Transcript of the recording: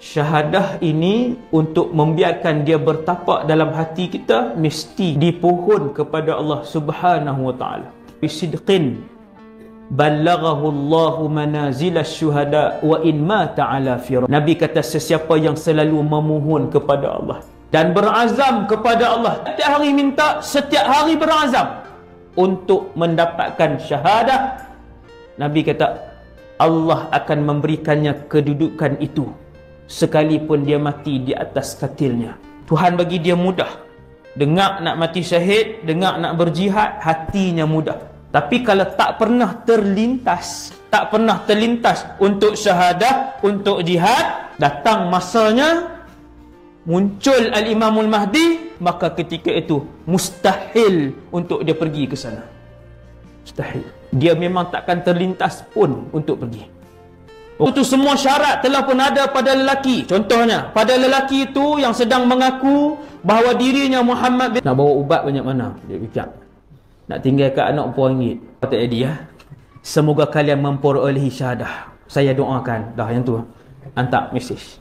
Syahadah ini untuk membiarkan dia bertapak dalam hati kita, mesti dipohon kepada Allah Subhanahu wa taala. Bisidqin ballaghahu Allahu manazilash syuhada wa in mata ala firaq. Nabi kata, sesiapa yang selalu memohon kepada Allah dan berazam kepada Allah, setiap hari minta, setiap hari berazam untuk mendapatkan syahadah, Nabi kata Allah akan memberikannya kedudukan itu sekalipun dia mati di atas katilnya. Tuhan bagi dia mudah. Dengar nak mati syahid, dengar nak berjihad, hatinya mudah. Tapi kalau tak pernah terlintas untuk syahadah, untuk jihad, datang masanya muncul Al-Imamul Mahdi, maka ketika itu mustahil untuk dia pergi ke sana. Mustahil. Dia memang takkan terlintas pun untuk pergi. Itu semua syarat telah pun ada pada lelaki. Contohnya, pada lelaki itu yang sedang mengaku bahawa dirinya Muhammad bin... Nak bawa ubat banyak mana? Dia fikir. Nak tinggalkan anak RM4. Kata dia, semoga kalian memperolehi syahadah. Saya doakan. Dah yang tu. Hantar mesej.